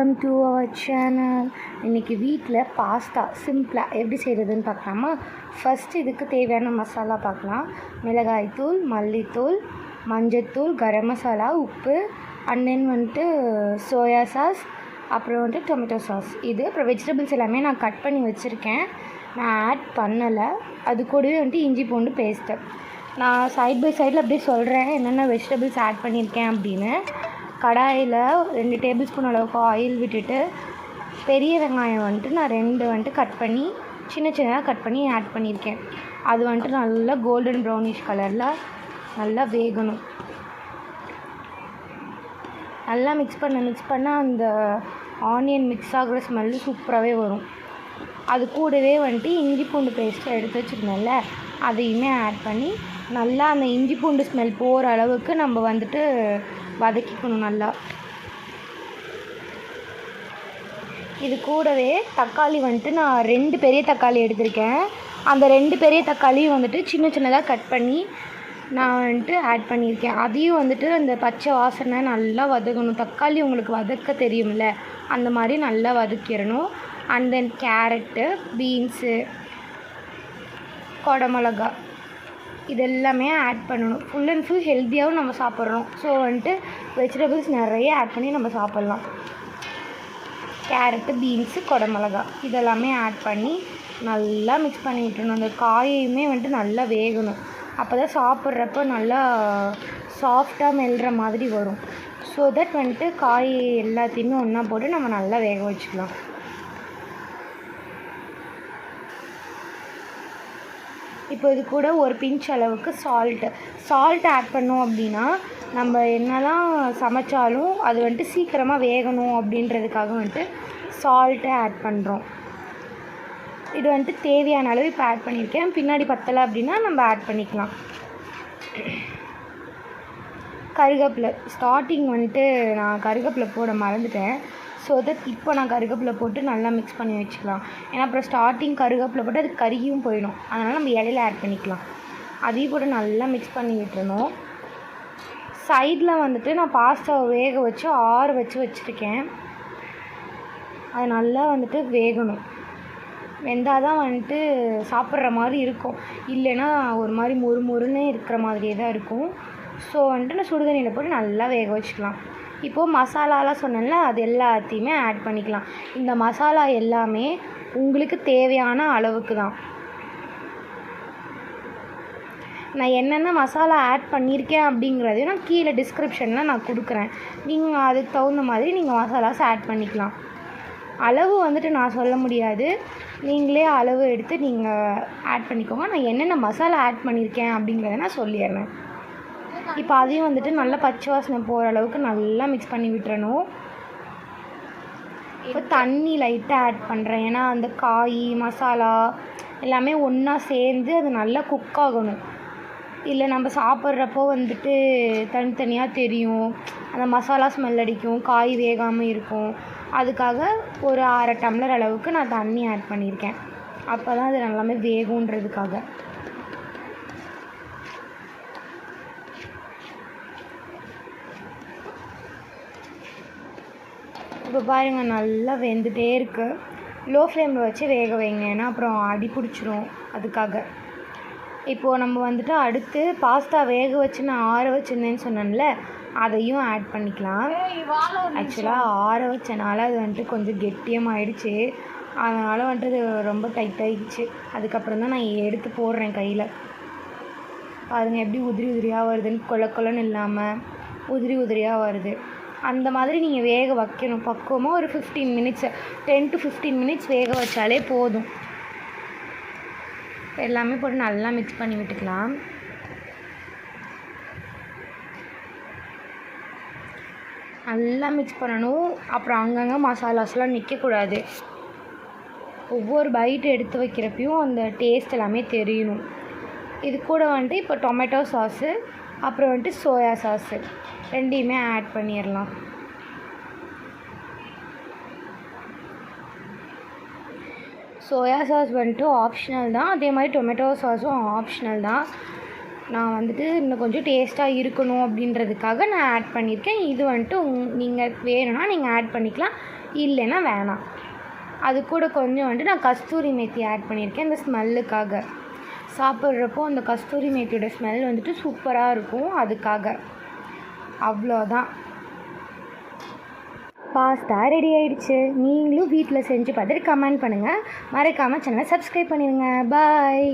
Welcome to our channel. இன்றைக்கி வீட்டில் pasta சிம்பிளாக எப்படி செய்கிறதுன்னு பார்க்கலாமா? ஃபஸ்ட்டு இதுக்கு தேவையான மசாலா பார்க்கலாம். மிளகாய்த்தூள், மல்லித்தூள், மஞ்சத்தூள், கரம் மசாலா, உப்பு, அண்ட் தென் சோயா சாஸ், அப்புறம் டொமேட்டோ சாஸ். இது அப்புறம் வெஜிடபிள்ஸ் எல்லாமே நான் கட் பண்ணி வச்சுருக்கேன், நான் ஆட் பண்ணலை. அது கூடவே இஞ்சி பூண்டு பேஸ்ட்டு. நான் சைட் பை சைடில் அப்படியே சொல்கிறேன் என்னென்ன வெஜிடபிள்ஸ் ஆட் பண்ணியிருக்கேன் அப்படின்னு. கடாயில் 2 டேபிள் ஸ்பூன் அளவுக்கு ஆயில் விட்டுட்டு பெரிய வெங்காயம் நான் 2 கட் பண்ணி சின்னதாக கட் பண்ணி ஆட் பண்ணியிருக்கேன். அது நல்லா கோல்டன் ப்ரௌனிஷ் கலரில் நல்லா வேகணும். நல்லா மிக்ஸ் பண்ண அந்த ஆனியன் மிக்ஸ் ஆகிற ஸ்மெல்லு சூப்பராகவே வரும். அது கூடவே இஞ்சி பூண்டு பேஸ்ட்டு எடுத்து வச்சுருந்தேன்ல, அதையுமே ஆட் பண்ணி நல்லா அந்த இஞ்சி பூண்டு ஸ்மெல் போகிற அளவுக்கு நம்ம வதக்கிக்கணும் நல்லா. இது கூடவே தக்காளி நான் 2 பெரிய தக்காளி எடுத்திருக்கேன். அந்த 2 பெரிய தக்காளியும் சின்னதாக கட் பண்ணி நான் ஆட் பண்ணியிருக்கேன். அதையும் அந்த பச்சை வாசனை நல்லா வதக்கணும். தக்காளி உங்களுக்கு வதக்க தெரியும்ல, அந்த மாதிரி நல்லா வதக்கிடணும். அண்ட் தென் கேரட்டு, பீன்ஸு, குடமிளகா இதெல்லாமே ஆட் பண்ணணும். ஃபுல் அண்ட் ஃபுல் ஹெல்த்தியாகவும் நம்ம சாப்பிட்றோம். ஸோ வெஜிடபிள்ஸ் நிறைய ஆட் பண்ணி நம்ம சாப்பிட்லாம். கேரட்டு, பீன்ஸு, குடமிளகா இதெல்லாமே ஆட் பண்ணி நல்லா மிக்ஸ் பண்ணி விட்டுணும். அந்த காயையுமே நல்லா வேகணும். அப்போ தான் சாப்பிட்றப்ப நல்லா சாஃப்டாக மெல்கிற மாதிரி வரும். ஸோ தட் காய் எல்லாத்தையுமே ஒன்றா போட்டு நம்ம நல்லா வேக வச்சுக்கலாம். இப்போ இது கூட ஒரு பிஞ்ச் அளவுக்கு சால்ட் ஆட் பண்ணோம் அப்படின்னா, நம்ம என்னெல்லாம் சமைச்சாலும் அது சீக்கிரமாக வேகணும் அப்படின்றதுக்காக சால்ட்டை ஆட் பண்ணுறோம். இது தேவையான அளவு இப்போ ஆட் பண்ணியிருக்கேன். பின்னாடி பத்தலை அப்படின்னா நம்ம ஆட் பண்ணிக்கலாம். கருவேப்பிலை ஸ்டார்டிங் நான் கருவேப்பிலை போட மறந்துட்டேன். ஸோ தட் இப்போ நான் கருவேப்பிலை போட்டு நல்லா மிக்ஸ் பண்ணி வச்சுக்கலாம். ஏன்னா அப்புறம் ஸ்டார்டிங் கருவேப்பிலை போட்டு அது கருகியும் போயிடும். அதனால் நம்ம இடையில ஆட் பண்ணிக்கலாம். அதையும் கூட நல்லா மிக்ஸ் பண்ணி விட்டுறணும். சைடில் நான் பாஸ்தாவை வேக வச்சு ஆற வச்சுருக்கேன். அது நல்லா வேகணும். வெந்தால் தான் சாப்பிட்ற மாதிரி இருக்கும். இல்லைன்னா ஒரு மாதிரி மொறுன்னு இருக்கிற மாதிரியே தான் இருக்கும். ஸோ நான் சுடுதண்ணியில் போட்டு நல்லா வேக வச்சுக்கலாம். இப்போது மசாலாலாம் சொன்னேன்ல, அது எல்லாத்தையுமே ஆட் பண்ணிக்கலாம். இந்த மசாலா எல்லாமே உங்களுக்கு தேவையான அளவுக்கு தான். நான் என்னென்ன மசாலா ஆட் பண்ணியிருக்கேன் அப்படிங்கிறதையும் நான் கீழே டிஸ்கிரிப்ஷனில் நான் கொடுக்குறேன். நீங்கள் அதுக்கு தகுந்த மாதிரி நீங்கள் மசாலாஸ் ஆட் பண்ணிக்கலாம். அளவு நான் சொல்ல முடியாது, நீங்களே அளவு எடுத்து நீங்கள் ஆட் பண்ணிக்கோங்க. நான் என்னென்ன மசாலா ஆட் பண்ணியிருக்கேன் அப்படிங்கிறத நான் சொல்லிடுறேன். இப்போ அதையும் நல்லா பச்சை வாசனை போகிற அளவுக்கு நல்லா மிக்ஸ் பண்ணி விட்டுறணும். இப்போ தண்ணி லைட்டாக ஆட் பண்ணுறேன். ஏன்னா அந்த காய் மசாலா எல்லாமே ஒன்றா சேர்ந்து அது நல்லா குக் ஆகணும். இல்லை நம்ம சாப்பிட்றப்போ தனித்தனியாக தெரியும், அந்த மசாலா ஸ்மெல் அடிக்கும், காய் வேகாமல் இருக்கும். அதுக்காக ஒரு 1/2 டம்ளர் அளவுக்கு நான் தண்ணி ஆட் பண்ணியிருக்கேன். அப்போ தான் அது நல்லாமே வேகுன்றதுக்காக. இப்போ பாருங்கள் நல்லா வெந்துகிட்டே இருக்குது. லோ ஃப்ளேமில் வச்சு வேக வைங்க, ஏன்னா அப்புறம் அடி பிடிச்சிரும். அதுக்காக இப்போது நம்ம அடுத்து பாஸ்தா வேக வச்சு நான் ஆற வச்சுருந்தேன்னு சொன்னேன்ல, அதையும் ஆட் பண்ணிக்கலாம். ஆக்சுவலாக ஆற வச்சனால அது கொஞ்சம் கெட்டியமாகிடுச்சு. அதனால் அது ரொம்ப டைட்டாகிடுச்சு. அதுக்கப்புறம் தான் நான் எடுத்து போடுறேன் கையில். பாருங்கள் எப்படி உதிரியாக வருதுன்னு, கொலன்னு இல்லாமல் உதிரியாக வருது. அந்த மாதிரி நீங்கள் வேக வைக்கணும். பக்குவமாக ஒரு 15 மினிட்ஸ் 10 to 15 மினிட்ஸ் வேக வச்சாலே போதும். எல்லாமே போட்டு நல்லா மிக்ஸ் பண்ணி விட்டுக்கலாம். நல்லா மிக்ஸ் பண்ணணும். அப்புறம் அங்கங்கே மசாலாஸ்லாம் நிற்கக்கூடாது. ஒவ்வொரு பைட்டு எடுத்து வைக்கிறப்பையும் அந்த டேஸ்ட் எல்லாமே தெரியணும். இது கூட இப்போ டொமேட்டோ சாஸு, அப்புறம் சோயா சாஸு ரெண்டையுமே ஆட் பண்ணிடலாம். சோயா சாஸ் ஆப்ஷனல் தான். அதே மாதிரி டொமேட்டோ சாஸும் ஆப்ஷனல் தான். நான் வந்துட்டு இன்னும் கொஞ்சம் டேஸ்ட்டாக இருக்கணும் அப்படின்றதுக்காக நான் ஆட் பண்ணியிருக்கேன். இது வந்துட்டு நீங்கள் வேணும்னா நீங்கள் ஆட் பண்ணிக்கலாம், இல்லைன்னா வேணாம். அது கூட கொஞ்சம் வந்துட்டு நான் கஸ்தூரி மேத்தி ஆட் பண்ணியிருக்கேன் இந்த ஸ்மெல்லுக்காக. சாப்பிட்றப்போ அந்த கஸ்தூரி மேத்தியோட ஸ்மெல் வந்துட்டு சூப்பராக இருக்கும், அதுக்காக. அவ்வளோதான், பாஸ்தா ரெடி ஆகிடுச்சு. நீங்களும் வீட்டில் செஞ்சு பார்த்துட்டு கமெண்ட் பண்ணுங்கள். மறக்காமல் சேனலை சப்ஸ்கிரைப் பண்ணிடுங்க. பாய்.